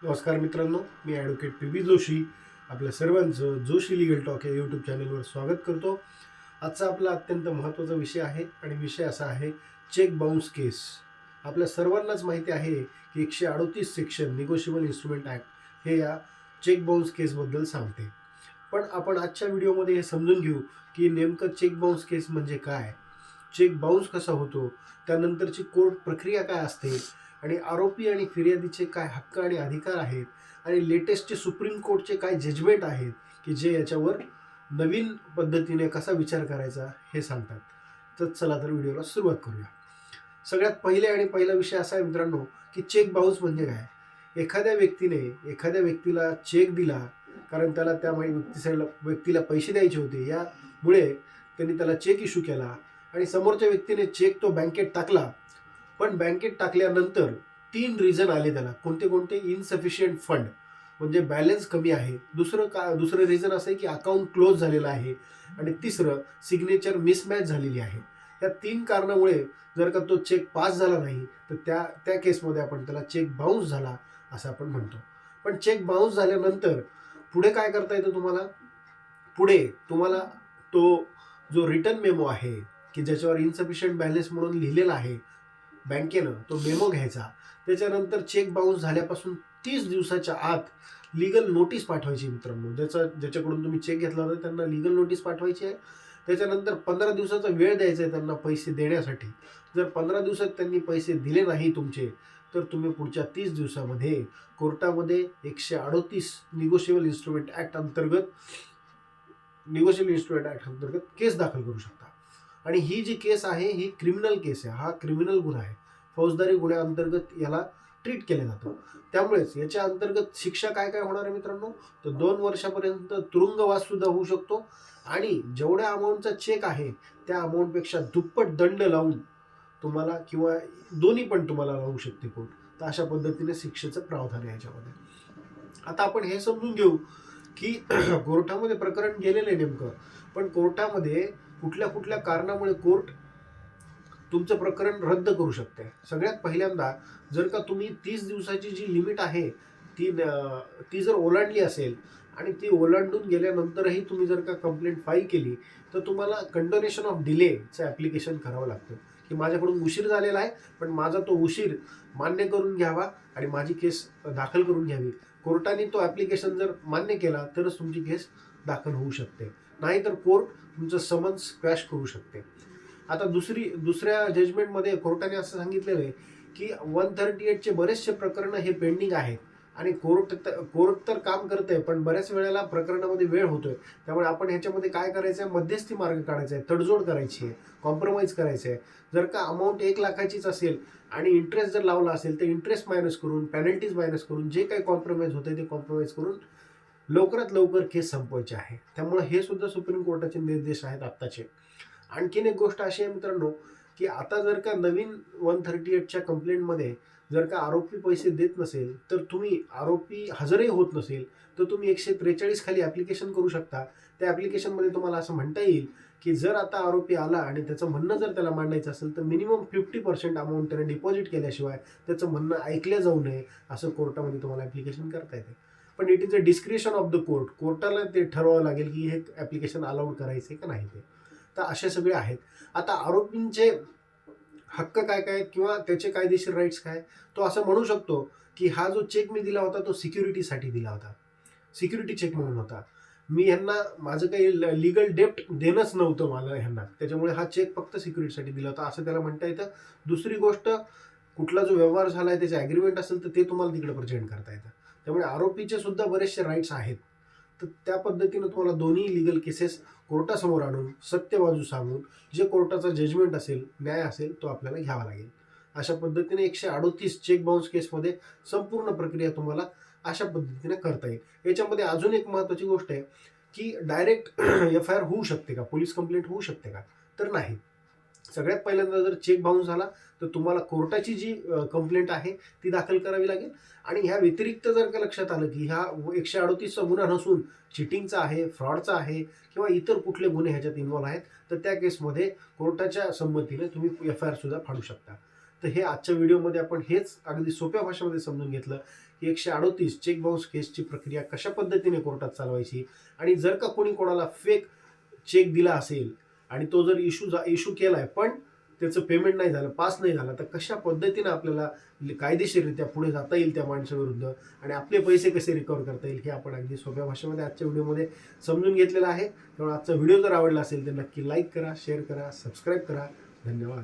नमस्कार मित्रांनो, मी advocate P Joshi आपल्या सर्वांचं जोशी लिगल टॉक या यूट्यूब चॅनलवर स्वागत करतो. आजचा आपला अत्यंत महत्त्वाचा विषय आहे आणि विषय असा आहे चेक बाउन्स केस. आपल्या सर्वांनाच माहिती आहे की 138 सेक्शन निगोशिएबल इन्स्ट्रुमेंट ॲक्ट हे या चेक बाउन्स केसबद्दल सांगते. पण आपण आजच्या व्हिडिओमध्ये हे समजून घेऊ की नेमकं चेक बाउन्स केस म्हणजे काय, चेक बाउन्स कसा होतो, त्यानंतरची कोर्ट प्रक्रिया काय असते आणि आरोपी आणि फिर्यादीचे काय हक्क आणि अधिकार आहेत आणि लेटेस्टचे सुप्रीम कोर्टचे काय जजमेंट आहेत की जे याच्यावर नवीन पद्धतीने कसा विचार करायचा हे सांगतात. तर चला तर व्हिडिओला सुरुवात करूया. सगळ्यात पहिला विषय असा आहे मित्रांनो की चेक बाउन्स म्हणजे काय. एखाद्या व्यक्तीला चेक दिला कारण त्याला त्या व्यक्तीला पैसे द्यायचे होते, यामुळे त्यांनी त्याला चेक इश्यू केला आणि समोरच्या व्यक्तीने चेक तो बँकेत टाकला. पण बँकेत टाकल्यानंतर 3 रिझन आले त्याला. कोणते इनसफिशियंट फंड म्हणजे बॅलन्स कमी आहे, दुसरं रिझन असं आहे की अकाउंट क्लोज झालेलं आहे आणि तिसरं सिग्नेचर मिसमॅच झालेली आहे. या 3 कारणामुळे जर का तो चेक पास झाला नाही तर त्या केसमध्ये आपण त्याला चेक बाउन्स झाला असं आपण म्हणतो. पण चेक बाउन्स झाल्यानंतर पुढे काय करता येतं तुम्हाला? पुढे तुम्हाला तो जो रिटर्न मेमो आहे की ज्याच्यावर इनसफिशियंट बॅलन्स म्हणून लिहिलेला आहे बँकेनं, तो मेमो घ्यायचा. त्याच्यानंतर चेक बाउन्स झाल्यापासून 30 दिवसाच्या आत लीगल नोटीस पाठवायची मित्रांनो. ज्याच्याकडून तुम्ही चेक घेतला होता त्यांना लीगल नोटीस पाठवायची आहे. त्याच्यानंतर 15 दिवसाचा वेळ द्यायचा आहे त्यांना पैसे देण्यासाठी. जर 15 दिवसात त्यांनी पैसे दिले नाही तुमचे, तर तुम्ही पुढच्या 30 दिवसामध्ये कोर्टामध्ये 138 निगोशिएबल इन्स्ट्रुमेंट ॲक्ट अंतर्गत केस दाखल करू शकता. आणि ही जी केस आहे ही क्रिमिनल केस आहे. हा क्रिमिनल गुन्हा आहे. फौजदारी गुन्ह्याअंतर्गत याला ट्रीट केलं जातं. त्यामुळेच याच्या अंतर्गत शिक्षा काय काय होणार आहे मित्रांनो, तर 2 वर्षापर्यंत तुरुंगवास सुद्धा होऊ शकतो आणि जेवढ्या अमाऊंटचा चेक आहे त्या अमाऊंटपेक्षा दुप्पट दंड लावून तुम्हाला किंवा दोन्ही पण तुम्हाला लावू शकते कोर्ट. तर अशा पद्धतीने शिक्षेचं प्रावधान आहे याच्यामध्ये. आता आपण हे समजून घेऊ की कोर्टामध्ये प्रकरण गेलेलं आहे नेमकं, पण कोर्टामध्ये कुठल्या कुठल्या कारणामुळे कोर्ट तुमचं प्रकरण रद्द करू शकते. सगळ्यात पहिल्यांदा जर का तुम्ही 30 दिवसाची जी लिमिट आहे ती जर ओलांडली असेल आणि ती ओलांडून गेल्यानंतरही तुम्ही जर का कंप्लेंट फाईल केली तर तुम्हाला कंडोनेशन ऑफ डिलेचं ॲप्लिकेशन करावं लागतं की माझ्याकडून उशीर झालेला आहे, पण माझा तो उशीर मान्य करून घ्यावा आणि माझी केस दाखल करून घ्यावी. कोर्टाने तो ॲप्लिकेशन जर मान्य केला तरच तुमची केस दाखल होऊ शकते, नाहीतर कोर्ट तुमचं समन्स क्रॅश करू शकते. आता दुसऱ्या जजमेंटमध्ये कोर्टाने असं सांगितलेलं आहे की 138चे बरेचसे प्रकरणं हे पेंडिंग आहेत आणि कोर्ट तर काम करतंय, पण बऱ्याच वेळेला प्रकरणामध्ये वेळ होतोय. त्यामुळे आपण ह्याच्यामध्ये काय करायचं आहे, मध्यस्थी मार्ग काढायचा आहे, तडजोड करायची आहे, कॉम्प्रोमाइज करायचं आहे. जर का अमाऊंट 1 लाखाचीच असेल आणि इंटरेस्ट जर लावला असेल तर इंटरेस्ट मायनस करून, पेनल्टीज मायनस करून, जे काही कॉम्प्रोमाइज होतं ते कॉम्प्रोमाइज करून लवकरात लवकर केस संपवायची आहे. त्यामुळे हे सुद्धा सुप्रीम कोर्टाचे निर्देश आहेत आत्ताचे. आणखीन एक गोष्ट अशी आहे मित्रांनो की आता जर का नवीन 138च्या कंप्लेंटमध्ये जर का आरोपी पैसे देत नसेल, तर तुम्ही आरोपी हजरही होत नसेल तर तुम्ही 143 खाली ॲप्लिकेशन करू शकता. त्या ॲप्लिकेशनमध्ये तुम्हाला असं म्हणता येईल की जर आता आरोपी आला आणि त्याचं म्हणणं जर त्याला मांडायचं असेल तर मिनिमम 50% अमाऊंट त्याने डिपॉझिट केल्याशिवाय त्याचं म्हणणं ऐकलं जाऊ नये असं कोर्टामध्ये तुम्हाला ॲप्लिकेशन करता येते. पण it is a discretion of the court. कोर्टाला ते ठरवावं लागेल की हे ॲप्लिकेशन अलाउड करायचे का नाही ते. तर असे सगळे आहेत. आता आरोपींचे हक्क काय काय किंवा त्याचे कायदेशीर राईट्स काय, तो असं म्हणू शकतो की हा जो चेक मी दिला होता तो सिक्युरिटीसाठी दिला होता, सिक्युरिटी चेक म्हणून होता. मी ह्यांना माझं काही लिगल डेप्ट देणंच नव्हतं मला ह्यांना, त्याच्यामुळे हा चेक फक्त सिक्युरिटीसाठी दिला होता असं त्याला म्हणता येतं. दुसरी गोष्ट, कुठला जो व्यवहार झाला आहे त्याचे ॲग्रीमेंट असेल तर ते तुम्हाला तिकडे प्रेझेंट करता येतं. त्यामुळे आरोपीचे सुद्धा बरेचसे राईट्स आहेत. तर त्या पद्धतीनं तुम्हाला दोन्ही लिगल केसेस कोर्टासमोर आणून सत्य बाजू सांगून जे कोर्टाचा जजमेंट असेल, न्याय असेल, तो आपल्याला घ्यावा लागेल. अशा पद्धतीने 138 चेक बाउन्स केसमध्ये संपूर्ण प्रक्रिया तुम्हाला अशा पद्धतीने करता येईल. याच्यामध्ये अजून एक महत्त्वाची गोष्ट आहे की डायरेक्ट FIR होऊ शकते का, पोलीस कंप्लेंट होऊ शकते का, तर नाही. सगळ्यात पहिल्यांदा जर चेक बाउन्स झाला तर तुम्हाला कोर्टाची जी कंप्लेंट आहे ती दाखल करावी लागेल. आणि ह्या व्यतिरिक्त जर का लक्षात आलं की हा 138चा गुन्हा नसून चिटिंगचा आहे, फ्रॉडचा आहे किंवा इतर कुठले गुन्हे ह्याच्यात इन्व्हॉल्व आहेत, तर त्या केसमध्ये कोर्टाच्या संमतीने तुम्ही FIR सुद्धा फाडू शकता. तर हे आजच्या व्हिडिओमध्ये आपण हेच अगदी सोप्या भाषेमध्ये समजून घेतलं ही 138 चेक बाउन्स केसची प्रक्रिया कशा पद्धतीने कोर्टात चालवायची, आणि जर का कोणी कोणाला फेक चेक दिला असेल आणि तो जर इश्यू केलाय पण त्याचं पेमेंट नाही झालं, पास नाही झाला, तर कशा पद्धतीने आपल्याला कायदेशीररित्या पुढे जाता येईल त्या माणसाविरुद्ध आणि आपले पैसे कसे रिकव्हर करता येईल हे आपण अगदी सोप्या भाषेमध्ये आजच्या व्हिडिओमध्ये समजून घेतलेलं आहे. त्यामुळे आजचा व्हिडिओ जर आवडला असेल तर नक्की लाईक करा, शेअर करा, सबस्क्राईब करा. धन्यवाद.